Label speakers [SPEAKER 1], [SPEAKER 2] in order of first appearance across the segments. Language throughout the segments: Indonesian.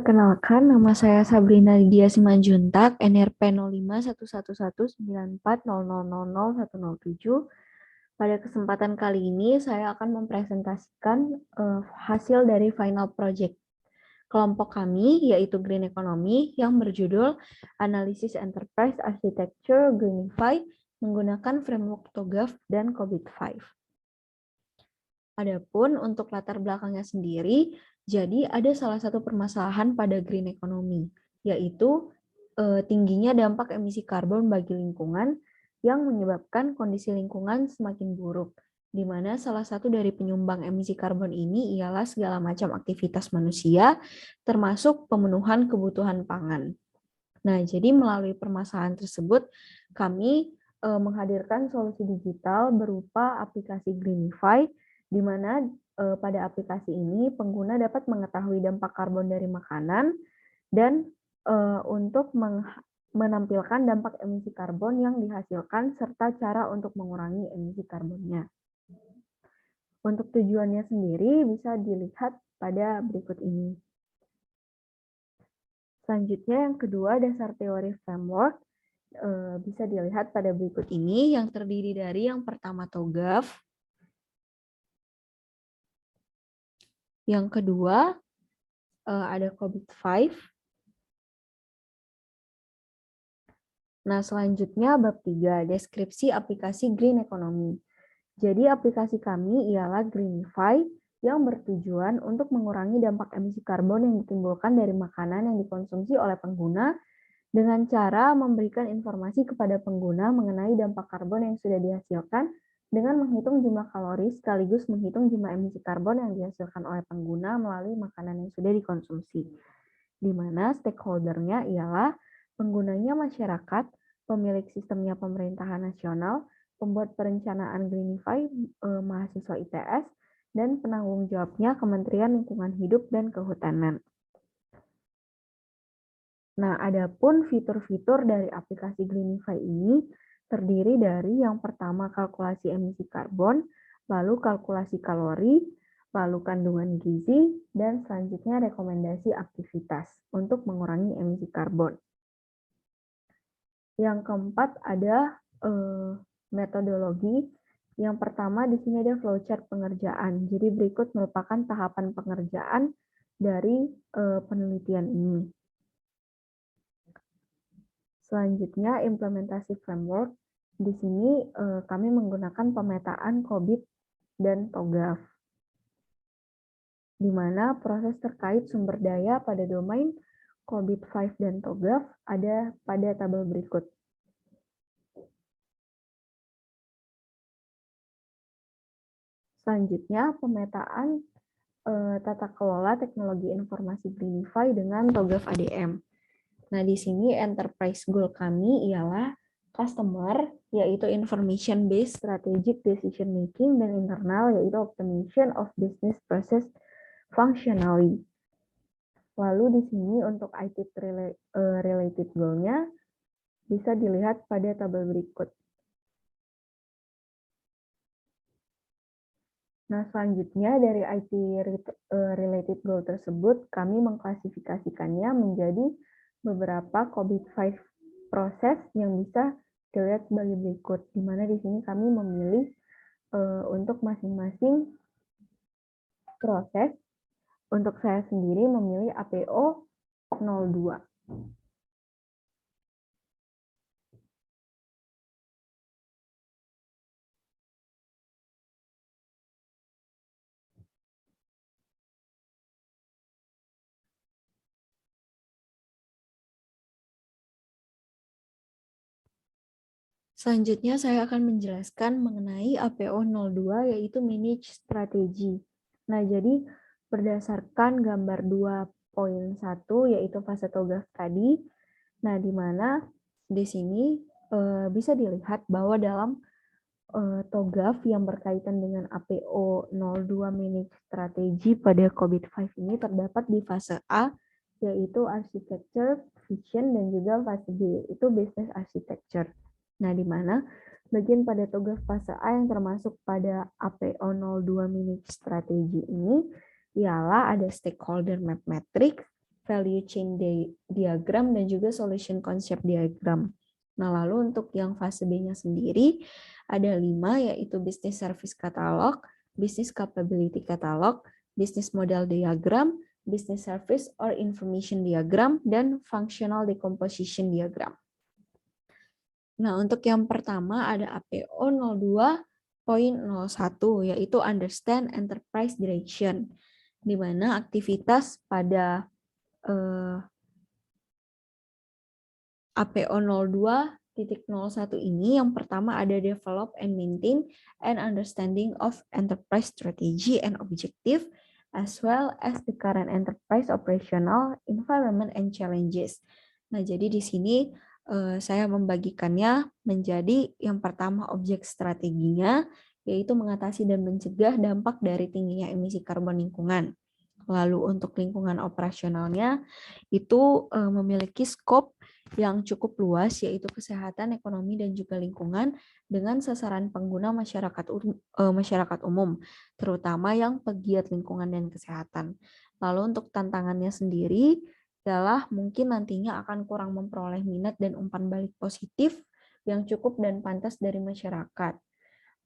[SPEAKER 1] Perkenalkan, nama saya Sabrina Lydia Simanjuntak, NRP 05111940001007. Pada kesempatan kali ini, saya akan mempresentasikan hasil dari final project kelompok kami, yaitu Green Economy, yang berjudul Analisis Enterprise Architecture Greenify menggunakan framework TOGAF dan COVID-5. Adapun untuk latar belakangnya sendiri, jadi ada salah satu permasalahan pada green economy, yaitu tingginya dampak emisi karbon bagi lingkungan yang menyebabkan kondisi lingkungan semakin buruk, di mana salah satu dari penyumbang emisi karbon ini ialah segala macam aktivitas manusia, termasuk pemenuhan kebutuhan pangan. Nah, jadi melalui permasalahan tersebut, kami menghadirkan solusi digital berupa aplikasi Greenify, di mana pada aplikasi ini pengguna dapat mengetahui dampak karbon dari makanan dan untuk menampilkan dampak emisi karbon yang dihasilkan serta cara untuk mengurangi emisi karbonnya. Untuk tujuannya sendiri bisa dilihat pada berikut ini. Selanjutnya yang kedua, dasar teori framework bisa dilihat pada berikut ini yang terdiri dari yang pertama TOGAF, yang kedua ada COVID-5. Nah, selanjutnya bab 3, deskripsi aplikasi Green Economy. Jadi aplikasi kami ialah Greenify yang bertujuan untuk mengurangi dampak emisi karbon yang ditimbulkan dari makanan yang dikonsumsi oleh pengguna dengan cara memberikan informasi kepada pengguna mengenai dampak karbon yang sudah dihasilkan dengan menghitung jumlah kalori sekaligus menghitung jumlah emisi karbon yang dihasilkan oleh pengguna melalui makanan yang sudah dikonsumsi. Di mana stakeholder-nya ialah penggunanya masyarakat, pemilik sistemnya pemerintahan nasional, pembuat perencanaan Greenify, mahasiswa ITS, dan penanggung jawabnya Kementerian Lingkungan Hidup dan Kehutanan. Nah, adapun fitur-fitur dari aplikasi Greenify ini terdiri dari yang pertama kalkulasi emisi karbon, lalu kalkulasi kalori, lalu kandungan gizi, dan selanjutnya rekomendasi aktivitas untuk mengurangi emisi karbon. Yang keempat ada metodologi. Yang pertama di sini ada flowchart pengerjaan. Jadi berikut merupakan tahapan pengerjaan dari penelitian ini. Selanjutnya implementasi framework. Di sini kami menggunakan pemetaan COVID dan TOGAF, di mana proses terkait sumber daya pada domain COVID-5 dan TOGAF ada pada tabel berikut. Selanjutnya pemetaan tata kelola teknologi informasi Greenify dengan TOGAF ADM. Nah, di sini enterprise goal kami ialah customer, yaitu information based strategic decision making, dan internal, yaitu optimization of business process functionally. Lalu di sini untuk IT related goal-nya bisa dilihat pada tabel berikut. Nah, selanjutnya dari IT related goal tersebut, kami mengklasifikasikannya menjadi beberapa COVID-5 proses yang bisa dilihat sebagai berikut, di mana di sini kami memilih untuk masing-masing proses. Untuk saya sendiri memilih APO 02. Selanjutnya saya akan menjelaskan mengenai APO 02, yaitu Manage Strategy. Nah, jadi berdasarkan gambar 2.1, yaitu fase TOGAF tadi, nah di mana di sini bisa dilihat bahwa dalam TOGAF yang berkaitan dengan APO 02 Manage Strategy pada COVID-5 ini terdapat di fase A, yaitu Architecture, Vision, dan juga fase B, itu Business Architecture. Nah, di mana bagian pada TOGAF fase A yang termasuk pada APO 02 Manage Strategy ini ialah ada stakeholder map matrix, value chain diagram, dan juga solution concept diagram. Nah, lalu untuk yang fase B-nya sendiri, ada 5, yaitu business service catalog, business capability catalog, business model diagram, business service or information diagram, dan functional decomposition diagram. Nah, untuk yang pertama ada APO 02.01, yaitu Understand Enterprise Direction, di mana aktivitas pada APO 02.01 ini yang pertama ada Develop and Maintain an Understanding of Enterprise Strategy and Objective, as well as the current enterprise operational environment and challenges. Nah, jadi di sini saya membagikannya menjadi yang pertama objek strateginya, yaitu mengatasi dan mencegah dampak dari tingginya emisi karbon lingkungan. Lalu untuk lingkungan operasionalnya itu memiliki skop yang cukup luas, yaitu kesehatan, ekonomi, dan juga lingkungan dengan sasaran pengguna masyarakat umum, terutama yang pegiat lingkungan dan kesehatan. Lalu untuk tantangannya sendiri adalah mungkin nantinya akan kurang memperoleh minat dan umpan balik positif yang cukup dan pantas dari masyarakat.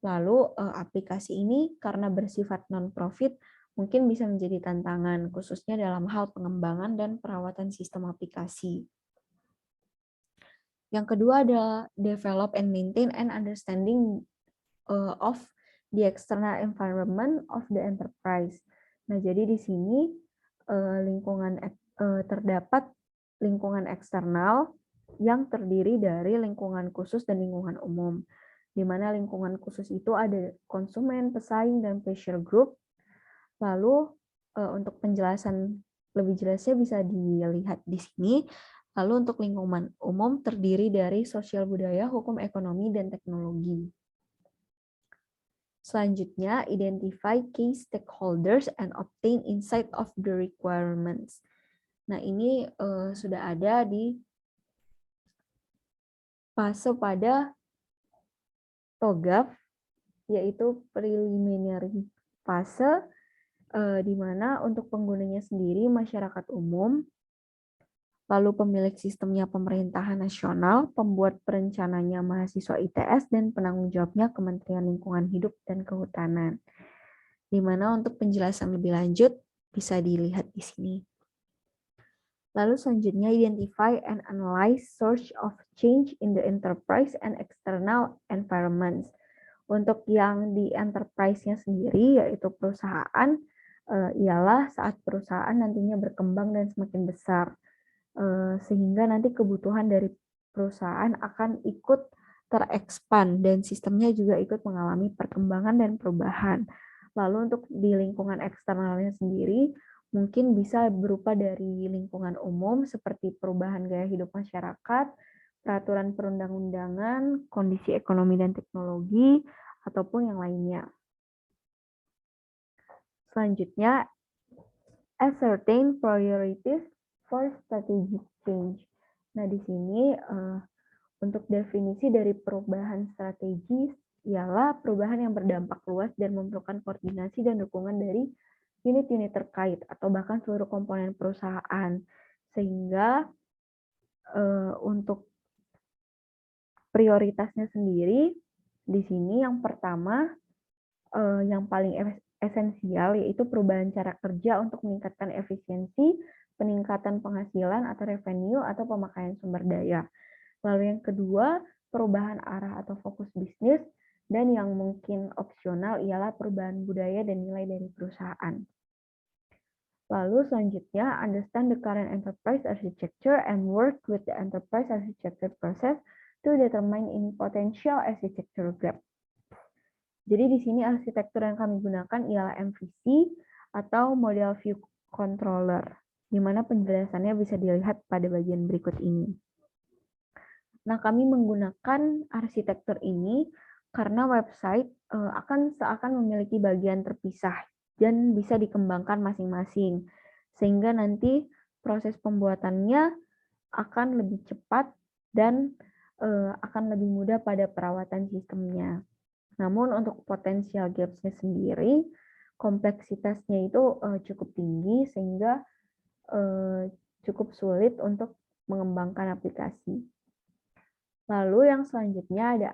[SPEAKER 1] Lalu aplikasi ini karena bersifat non-profit mungkin bisa menjadi tantangan, khususnya dalam hal pengembangan dan perawatan sistem aplikasi. Yang kedua adalah develop and maintain an understanding of the external environment of the enterprise. Nah, jadi di sini terdapat lingkungan eksternal yang terdiri dari lingkungan khusus dan lingkungan umum, di mana lingkungan khusus itu ada konsumen, pesaing, dan pressure group. Lalu untuk penjelasan lebih jelasnya bisa dilihat di sini. Lalu untuk lingkungan umum terdiri dari sosial budaya, hukum, ekonomi, dan teknologi. Selanjutnya, identify key stakeholders and obtain insight of the requirements. Nah, ini sudah ada di fase pada TOGAF, yaitu preliminary fase, di mana untuk penggunanya sendiri masyarakat umum, lalu pemilik sistemnya pemerintahan nasional, pembuat perencananya mahasiswa ITS, dan penanggung jawabnya Kementerian Lingkungan Hidup dan Kehutanan. Di mana untuk penjelasan lebih lanjut bisa dilihat di sini. Lalu selanjutnya, identify and analyze source of change in the enterprise and external environments. Untuk yang di enterprise-nya sendiri, yaitu perusahaan, ialah saat perusahaan nantinya berkembang dan semakin besar, sehingga nanti kebutuhan dari perusahaan akan ikut terekspand dan sistemnya juga ikut mengalami perkembangan dan perubahan. Lalu untuk di lingkungan eksternalnya sendiri, mungkin bisa berupa dari lingkungan umum seperti perubahan gaya hidup masyarakat, peraturan perundang-undangan, kondisi ekonomi dan teknologi, ataupun yang lainnya. Selanjutnya, ascertain priorities for strategic change. Nah, di sini untuk definisi dari perubahan strategis ialah perubahan yang berdampak luas dan memerlukan koordinasi dan dukungan dari unit-unit terkait atau bahkan seluruh komponen perusahaan. Sehingga untuk prioritasnya sendiri di sini yang pertama yang paling esensial yaitu perubahan cara kerja untuk meningkatkan efisiensi, peningkatan penghasilan atau revenue atau pemakaian sumber daya. Lalu yang kedua, perubahan arah atau fokus bisnis, dan yang mungkin opsional ialah perubahan budaya dan nilai dari perusahaan. Lalu selanjutnya, understand the current enterprise architecture and work with the enterprise architecture process to determine any potential architecture gap. Jadi di sini arsitektur yang kami gunakan ialah MVC atau Model View Controller, di mana penjelasannya bisa dilihat pada bagian berikut ini. Nah, kami menggunakan arsitektur ini karena website akan memiliki bagian terpisah dan bisa dikembangkan masing-masing, sehingga nanti proses pembuatannya akan lebih cepat dan akan lebih mudah pada perawatan sistemnya. Namun untuk potensial gaps-nya sendiri, kompleksitasnya itu cukup tinggi sehingga cukup sulit untuk mengembangkan aplikasi. Lalu yang selanjutnya ada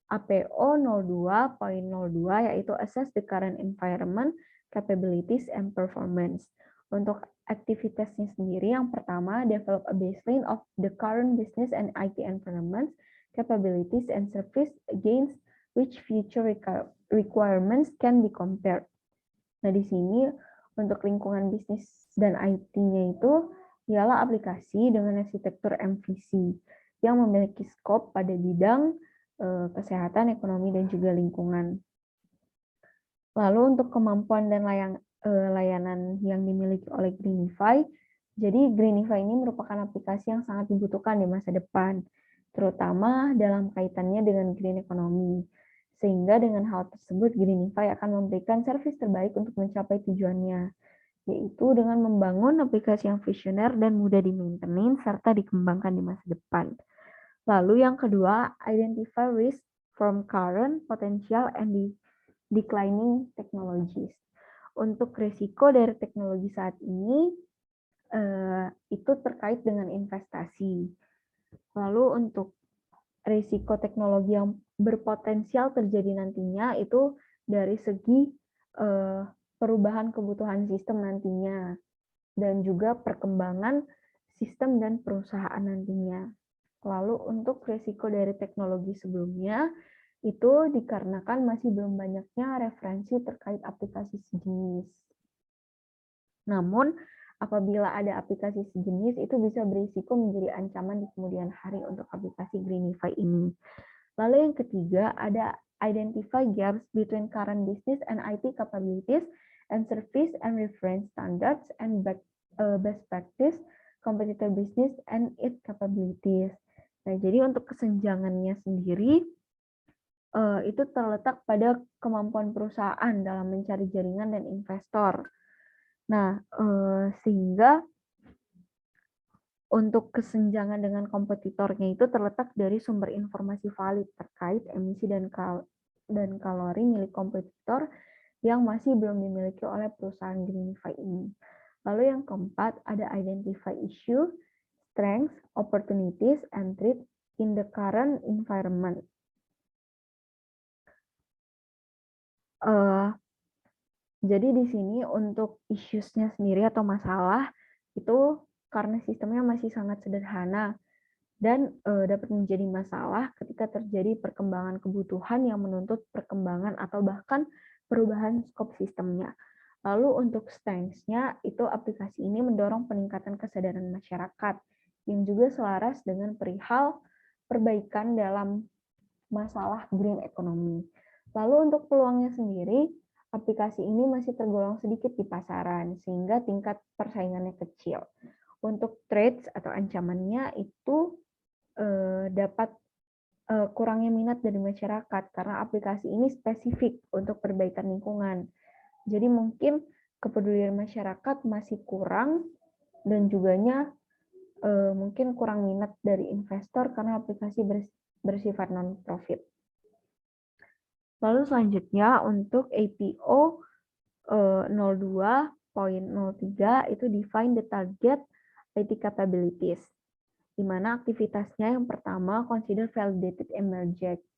[SPEAKER 1] APO 02.02 yaitu Assess the Current Environment, Capabilities, and Performance. Untuk aktivitasnya sendiri, yang pertama, develop a baseline of the current business and IT environments, capabilities, and service against which future requirements can be compared. Nah, di sini untuk lingkungan bisnis dan IT-nya itu ialah aplikasi dengan arsitektur MVC yang memiliki skop pada bidang kesehatan, ekonomi, dan juga lingkungan. Lalu untuk kemampuan dan layanan yang dimiliki oleh Greenify, jadi Greenify ini merupakan aplikasi yang sangat dibutuhkan di masa depan, terutama dalam kaitannya dengan green economy. Sehingga dengan hal tersebut, Greenify akan memberikan servis terbaik untuk mencapai tujuannya, yaitu dengan membangun aplikasi yang visioner dan mudah di-maintain serta dikembangkan di masa depan. Lalu yang kedua, identify risk from current, potential, and declining technologies. Untuk risiko dari teknologi saat ini, itu terkait dengan investasi. Lalu untuk risiko teknologi yang berpotensial terjadi nantinya itu dari segi perubahan kebutuhan sistem nantinya, dan juga perkembangan sistem dan perusahaan nantinya. Lalu untuk risiko dari teknologi sebelumnya, itu dikarenakan masih belum banyaknya referensi terkait aplikasi sejenis. Namun, apabila ada aplikasi sejenis, itu bisa berisiko menjadi ancaman di kemudian hari untuk aplikasi Greenify ini. Lalu yang ketiga, ada identify gaps between current business and IT capabilities and service and reference standards and best practice, competitor business and its capabilities. Nah, jadi untuk kesenjangannya sendiri, itu terletak pada kemampuan perusahaan dalam mencari jaringan dan investor. Nah, sehingga untuk kesenjangan dengan kompetitornya itu terletak dari sumber informasi valid terkait emisi dan kalori milik kompetitor yang masih belum dimiliki oleh perusahaan Greenify ini. Lalu yang keempat, ada identify issue, strengths, opportunities, and threats in the current environment. Jadi di sini untuk issues-nya sendiri atau masalah itu karena sistemnya masih sangat sederhana dan dapat menjadi masalah ketika terjadi perkembangan kebutuhan yang menuntut perkembangan atau bahkan perubahan skop sistemnya. Lalu untuk strengths-nya itu aplikasi ini mendorong peningkatan kesadaran masyarakat yang juga selaras dengan perihal perbaikan dalam masalah green economy. Lalu untuk peluangnya sendiri, aplikasi ini masih tergolong sedikit di pasaran, sehingga tingkat persaingannya kecil. Untuk threats atau ancamannya itu dapat kurangnya minat dari masyarakat, karena aplikasi ini spesifik untuk perbaikan lingkungan. Jadi mungkin kepedulian masyarakat masih kurang, dan juganya mungkin kurang minat dari investor karena aplikasi bersifat non-profit. Lalu selanjutnya untuk APO 02.03 itu define the target IT capabilities, di mana aktivitasnya yang pertama consider validated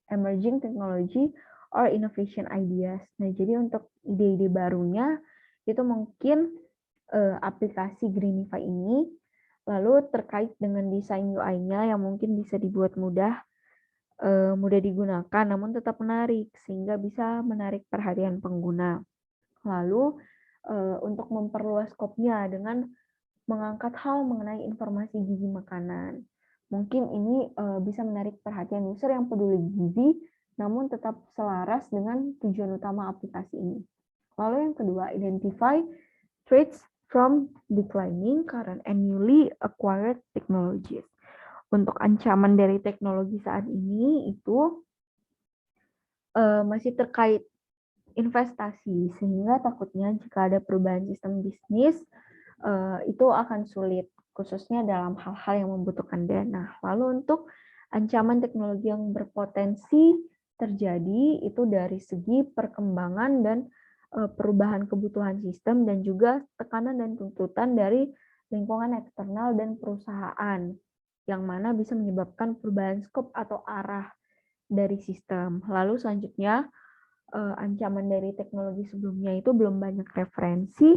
[SPEAKER 1] emerging technology or innovation ideas. Nah, jadi untuk ide-ide barunya itu mungkin aplikasi Greenify ini, lalu terkait dengan desain UI-nya yang mungkin bisa dibuat mudah digunakan namun tetap menarik sehingga bisa menarik perhatian pengguna. Lalu untuk memperluas skopnya dengan mengangkat hal mengenai informasi gizi makanan. Mungkin ini bisa menarik perhatian user yang peduli gizi namun tetap selaras dengan tujuan utama aplikasi ini. Lalu yang kedua, identify threats from declining current and newly acquired technologies. Untuk ancaman dari teknologi saat ini itu masih terkait investasi, sehingga takutnya jika ada perubahan sistem bisnis, itu akan sulit, khususnya dalam hal-hal yang membutuhkan dana. Lalu untuk ancaman teknologi yang berpotensi terjadi, itu dari segi perkembangan dan perubahan kebutuhan sistem, dan juga tekanan dan tuntutan dari lingkungan eksternal, dan perusahaan, yang mana bisa menyebabkan perubahan skop atau arah dari sistem. Lalu selanjutnya, ancaman dari teknologi sebelumnya itu belum banyak referensi,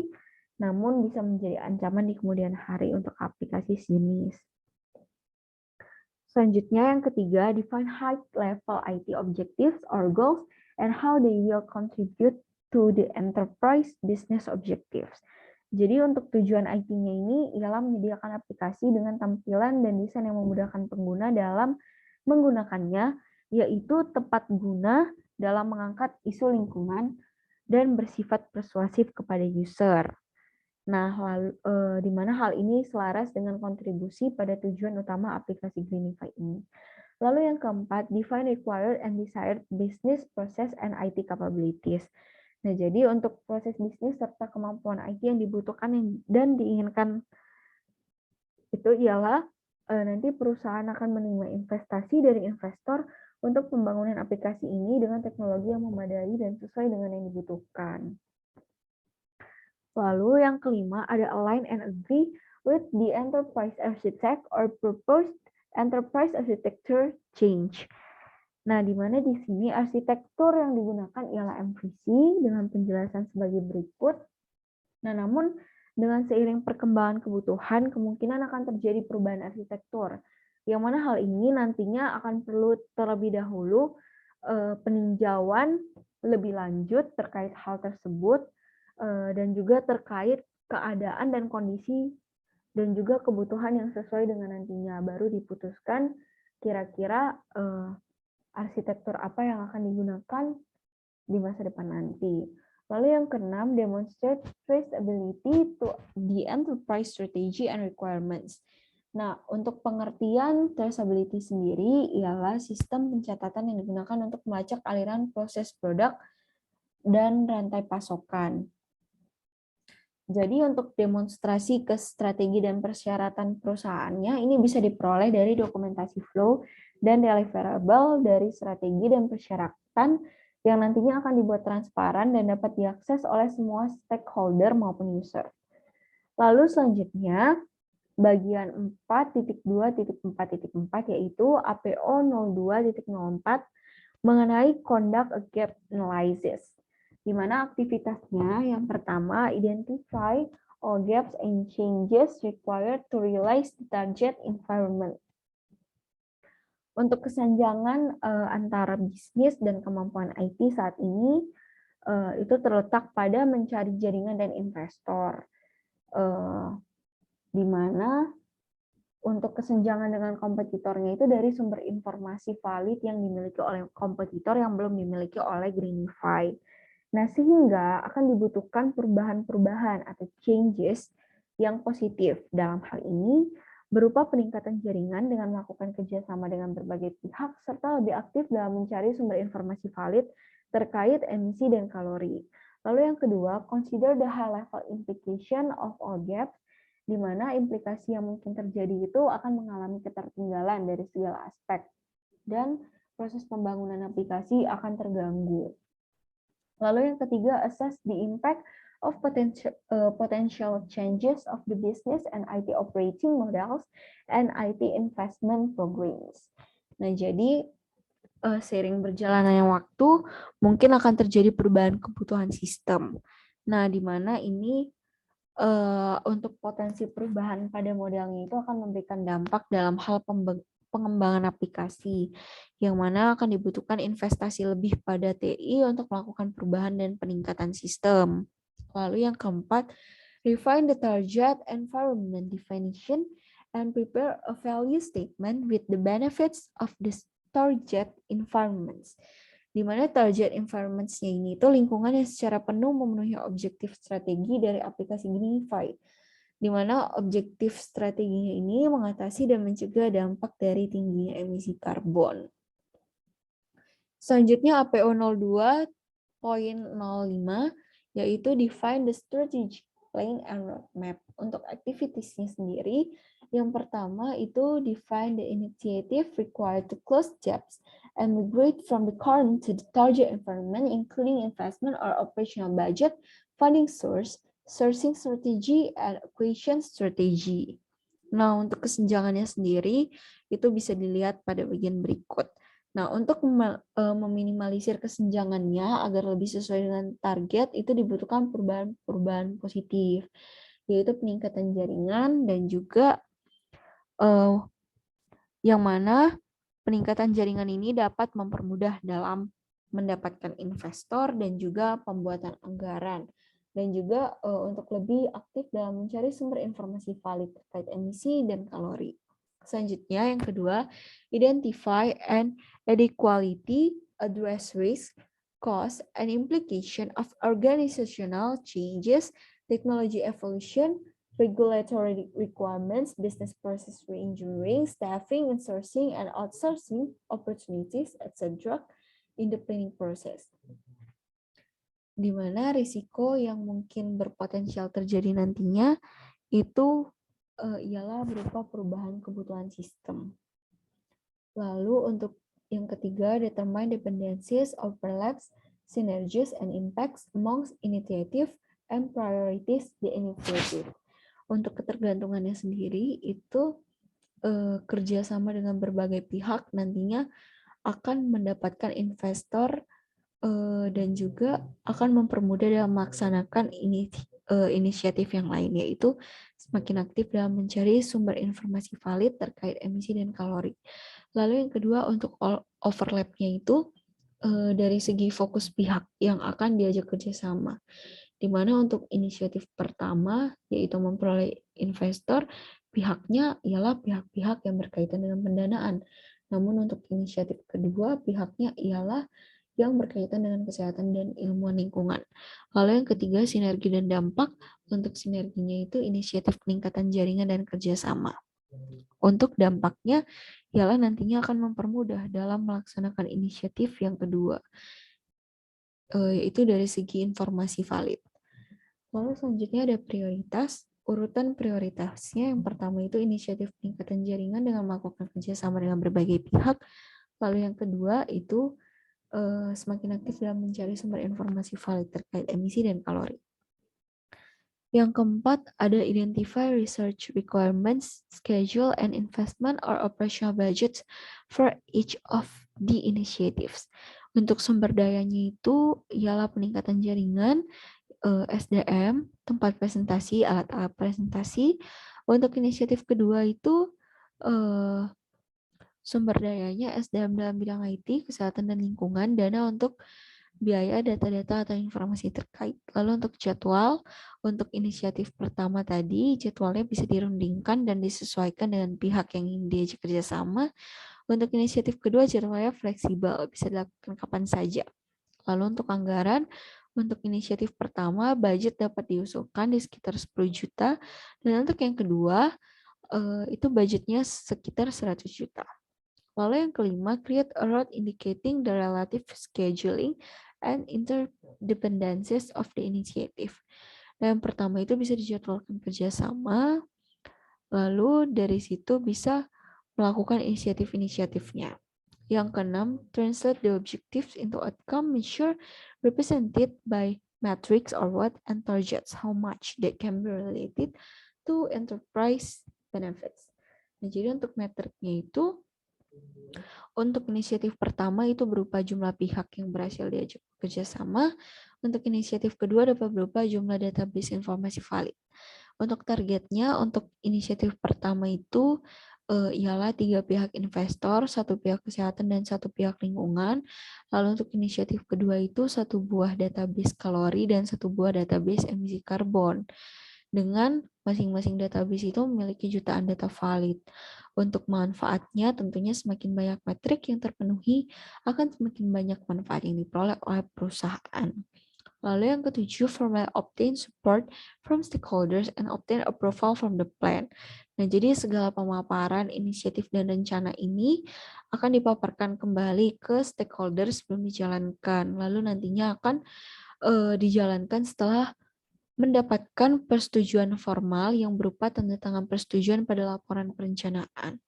[SPEAKER 1] namun bisa menjadi ancaman di kemudian hari untuk aplikasi sejenis. Selanjutnya yang ketiga, define high-level IT objectives or goals and how they will contribute to the enterprise business objectives. Jadi untuk tujuan IT-nya ini ialah menyediakan aplikasi dengan tampilan dan desain yang memudahkan pengguna dalam menggunakannya, yaitu tepat guna dalam mengangkat isu lingkungan dan bersifat persuasif kepada user. Nah, di mana hal ini selaras dengan kontribusi pada tujuan utama aplikasi Greenify ini. Lalu yang keempat, define required and desired business process and IT capabilities. Nah, jadi untuk proses bisnis serta kemampuan IT yang dibutuhkan dan diinginkan itu ialah nanti perusahaan akan menerima investasi dari investor untuk pembangunan aplikasi ini dengan teknologi yang memadai dan sesuai dengan yang dibutuhkan. Lalu yang kelima ada align and agree with the enterprise architect or proposed enterprise architecture change. Nah, di mana di sini arsitektur yang digunakan ialah MVC dengan penjelasan sebagai berikut. Nah, namun dengan seiring perkembangan kebutuhan, kemungkinan akan terjadi perubahan arsitektur. Yang mana hal ini nantinya akan perlu terlebih dahulu peninjauan lebih lanjut terkait hal tersebut, dan juga terkait keadaan dan kondisi dan juga kebutuhan yang sesuai dengan nantinya. Baru diputuskan kira-kira arsitektur apa yang akan digunakan di masa depan nanti. Lalu yang keenam, demonstrate traceability to the enterprise strategy and requirements. Nah, untuk pengertian traceability sendiri ialah sistem pencatatan yang digunakan untuk melacak aliran proses produk dan rantai pasokan. Jadi untuk demonstrasi ke strategi dan persyaratan perusahaannya, ini bisa diperoleh dari dokumentasi flow dan deliverable dari strategi dan persyaratan yang nantinya akan dibuat transparan dan dapat diakses oleh semua stakeholder maupun user. Lalu selanjutnya, bagian 4.2.4.4 yaitu APO 02.04 mengenai conduct a gap analysis, di mana aktivitasnya yang pertama, identify all gaps and changes required to realize the target environment. Untuk kesenjangan antara bisnis dan kemampuan IT saat ini, itu terletak pada mencari jaringan dan investor, di mana untuk kesenjangan dengan kompetitornya itu dari sumber informasi valid yang dimiliki oleh kompetitor yang belum dimiliki oleh Greenify. Nah, sehingga akan dibutuhkan perubahan-perubahan atau changes yang positif. Dalam hal ini, berupa peningkatan jaringan dengan melakukan kerjasama dengan berbagai pihak, serta lebih aktif dalam mencari sumber informasi valid terkait emisi dan kalori. Lalu yang kedua, consider the high-level implication of all gaps, di mana implikasi yang mungkin terjadi itu akan mengalami ketertinggalan dari segala aspek, dan proses pembangunan aplikasi akan terganggu. Lalu yang ketiga, assess the impact of potential changes of the business and IT operating models and IT investment programs. Nah, jadi seiring berjalannya waktu, mungkin akan terjadi perubahan kebutuhan sistem. Nah, di mana ini untuk potensi perubahan pada modelnya itu akan memberikan dampak dalam hal pengembangan aplikasi, yang mana akan dibutuhkan investasi lebih pada TI untuk melakukan perubahan dan peningkatan sistem. Lalu yang keempat, refine the target environment definition and prepare a value statement with the benefits of the target environments. Di mana target environments-nya ini itu lingkungan yang secara penuh memenuhi objektif strategi dari aplikasi Greenify, di mana objektif strateginya ini mengatasi dan mencegah dampak dari tingginya emisi karbon. Selanjutnya APO 02.05 yaitu define the strategic plan and roadmap. Untuk activities-nya sendiri, yang pertama itu define the initiative required to close gaps and migrate from the current to the target environment, including investment or operational budget, funding source, sourcing strategy, and acquisition strategy. Nah, untuk kesenjangannya sendiri itu bisa dilihat pada bagian berikut. Nah, untuk meminimalisir kesenjangannya agar lebih sesuai dengan target itu dibutuhkan perubahan positif, yaitu peningkatan jaringan dan juga yang mana peningkatan jaringan ini dapat mempermudah dalam mendapatkan investor dan juga pembuatan anggaran. Dan juga untuk lebih aktif dalam mencari sumber informasi valid terkait emisi dan kalori. Selanjutnya yang kedua, identify and adequately address risk, cost, and implication of organizational changes, technology evolution, regulatory requirements, business process reengineering, staffing and sourcing and outsourcing opportunities, etc. in the planning process. Di mana risiko yang mungkin berpotensial terjadi nantinya itu ialah berupa perubahan kebutuhan sistem. Lalu untuk yang ketiga, determine dependencies, overlaps, synergies, and impacts amongst initiative and priorities the initiative. Untuk ketergantungannya sendiri itu kerjasama dengan berbagai pihak nantinya akan mendapatkan investor dan juga akan mempermudah dalam melaksanakan inisiatif yang lain, yaitu semakin aktif dalam mencari sumber informasi valid terkait emisi dan kalori. Lalu yang kedua, untuk overlap-nya itu dari segi fokus pihak yang akan diajak kerjasama. Di mana untuk inisiatif pertama, yaitu memperoleh investor, pihaknya ialah pihak-pihak yang berkaitan dengan pendanaan. Namun untuk inisiatif kedua, pihaknya ialah yang berkaitan dengan kesehatan dan ilmuwan lingkungan. Lalu yang ketiga, sinergi dan dampak. Untuk sinerginya itu inisiatif peningkatan jaringan dan kerjasama. Untuk dampaknya, ialah nantinya akan mempermudah dalam melaksanakan inisiatif yang kedua, yaitu dari segi informasi valid. Lalu selanjutnya ada prioritas. Urutan prioritasnya yang pertama itu inisiatif peningkatan jaringan dengan melakukan kerjasama dengan berbagai pihak. Lalu yang kedua itu semakin aktif dalam mencari sumber informasi valid terkait emisi dan kalori. Yang keempat ada identify research requirements, schedule, and investment or operational budgets for each of the initiatives. Untuk sumber dayanya itu ialah peningkatan jaringan, SDM, tempat presentasi, alat-alat presentasi. Untuk inisiatif kedua itu sumber dayanya SDM dalam bidang IT, kesehatan dan lingkungan, dana untuk biaya, data-data atau informasi terkait. Lalu untuk jadwal, untuk inisiatif pertama tadi, jadwalnya bisa dirundingkan dan disesuaikan dengan pihak yang ingin diajak kerjasama. Untuk inisiatif kedua, jadwalnya fleksibel, bisa dilakukan kapan saja. Lalu untuk anggaran, untuk inisiatif pertama, budget dapat diusulkan di sekitar 10 juta. Dan untuk yang kedua, itu budgetnya sekitar 100 juta. Lalu yang kelima, create a road indicating the relative scheduling and interdependencies of the initiative. Nah, yang pertama itu bisa dijadwalkan kerjasama, lalu dari situ bisa melakukan inisiatif-inisiatifnya. Yang keenam, translate the objectives into outcome measure represented by metrics or what and targets how much that can be related to enterprise benefits. Nah, jadi untuk metriknya itu untuk inisiatif pertama itu berupa jumlah pihak yang berhasil diajak kerjasama. Untuk inisiatif kedua dapat berupa jumlah database informasi valid. Untuk targetnya, untuk inisiatif pertama itu ialah 3 pihak investor, 1 pihak kesehatan, dan 1 pihak lingkungan. Lalu untuk inisiatif kedua itu 1 buah database kalori dan 1 buah database emisi karbon. Dengan masing-masing database itu memiliki jutaan data valid. Untuk manfaatnya tentunya semakin banyak metrik yang terpenuhi akan semakin banyak manfaat yang diperoleh oleh perusahaan. Lalu yang ketujuh, formally obtain support from stakeholders and obtain approval from the plan. Nah, jadi segala pemaparan, inisiatif, dan rencana ini akan dipaparkan kembali ke stakeholders sebelum dijalankan. Lalu nantinya akan dijalankan setelah mendapatkan persetujuan formal yang berupa tanda tangan persetujuan pada laporan perencanaan.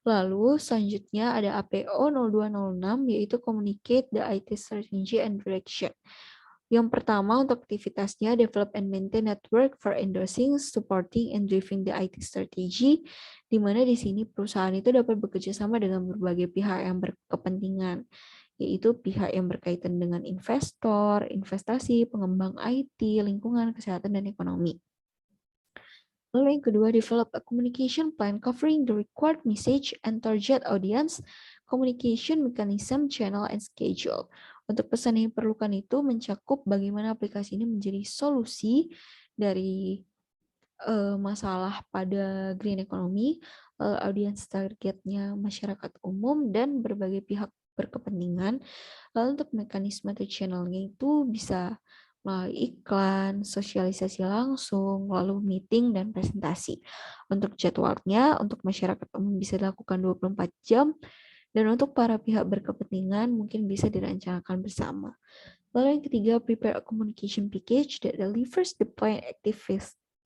[SPEAKER 1] Lalu selanjutnya ada APO 0206 yaitu Communicate the IT Strategy and Direction. Yang pertama untuk aktivitasnya, develop and maintain network for endorsing, supporting, and driving the IT strategy, di mana di sini perusahaan itu dapat bekerja sama dengan berbagai pihak yang berkepentingan, yaitu pihak yang berkaitan dengan investor, investasi, pengembang IT, lingkungan, kesehatan, dan ekonomi. Lalu yang kedua, develop a communication plan covering the required message and target audience, communication mechanism, channel, and schedule. Untuk pesan yang diperlukan itu mencakup bagaimana aplikasi ini menjadi solusi dari masalah pada green economy, audiens targetnya masyarakat umum, dan berbagai pihak berkepentingan. Lalu untuk mekanisme atau channelnya itu bisa melalui iklan, sosialisasi langsung, lalu meeting, dan presentasi. Untuk jadwalnya, untuk masyarakat umum bisa dilakukan 24 jam, dan untuk para pihak berkepentingan mungkin bisa direncanakan bersama. Lalu yang ketiga, prepare a communication package that delivers the plan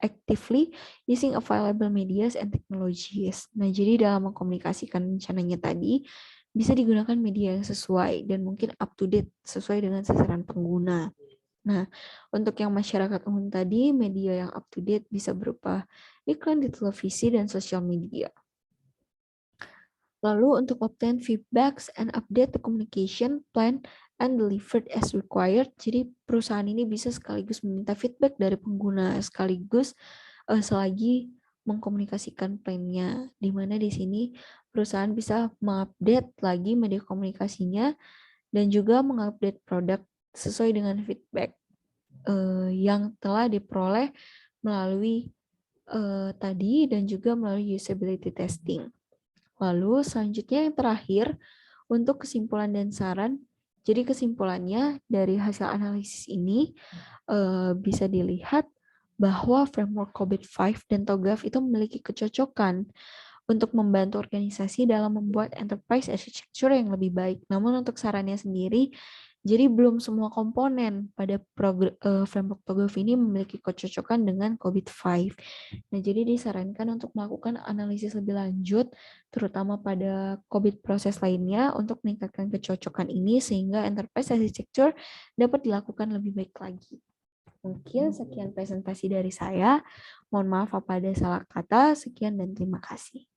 [SPEAKER 1] actively using available medias and technologies. Nah, jadi dalam mengkomunikasikan rencananya tadi, bisa digunakan media yang sesuai dan mungkin up to date sesuai dengan sasaran pengguna. Nah, untuk yang masyarakat umum tadi, media yang up to date bisa berupa iklan di televisi dan sosial media. Lalu untuk obtain feedbacks and update the communication plan and delivered as required. Jadi perusahaan ini bisa sekaligus meminta feedback dari pengguna sekaligus selagi mengkomunikasikan plan-nya. Di mana di sini perusahaan bisa mengupdate lagi media komunikasinya dan juga mengupdate produk sesuai dengan feedback yang telah diperoleh melalui tadi dan juga melalui usability testing. Lalu selanjutnya yang terakhir untuk kesimpulan dan saran. Jadi kesimpulannya dari hasil analisis ini bisa dilihat bahwa framework COVID-5 dan TOGAF itu memiliki kecocokan untuk membantu organisasi dalam membuat enterprise architecture yang lebih baik. Namun untuk sarannya sendiri, jadi belum semua komponen pada framework TOGAF ini memiliki kecocokan dengan COVID-5. Nah, jadi disarankan untuk melakukan analisis lebih lanjut, terutama pada COVID proses lainnya, untuk meningkatkan kecocokan ini sehingga enterprise architecture dapat dilakukan lebih baik lagi. Mungkin sekian presentasi dari saya. Mohon maaf apa ada salah kata. Sekian dan terima kasih.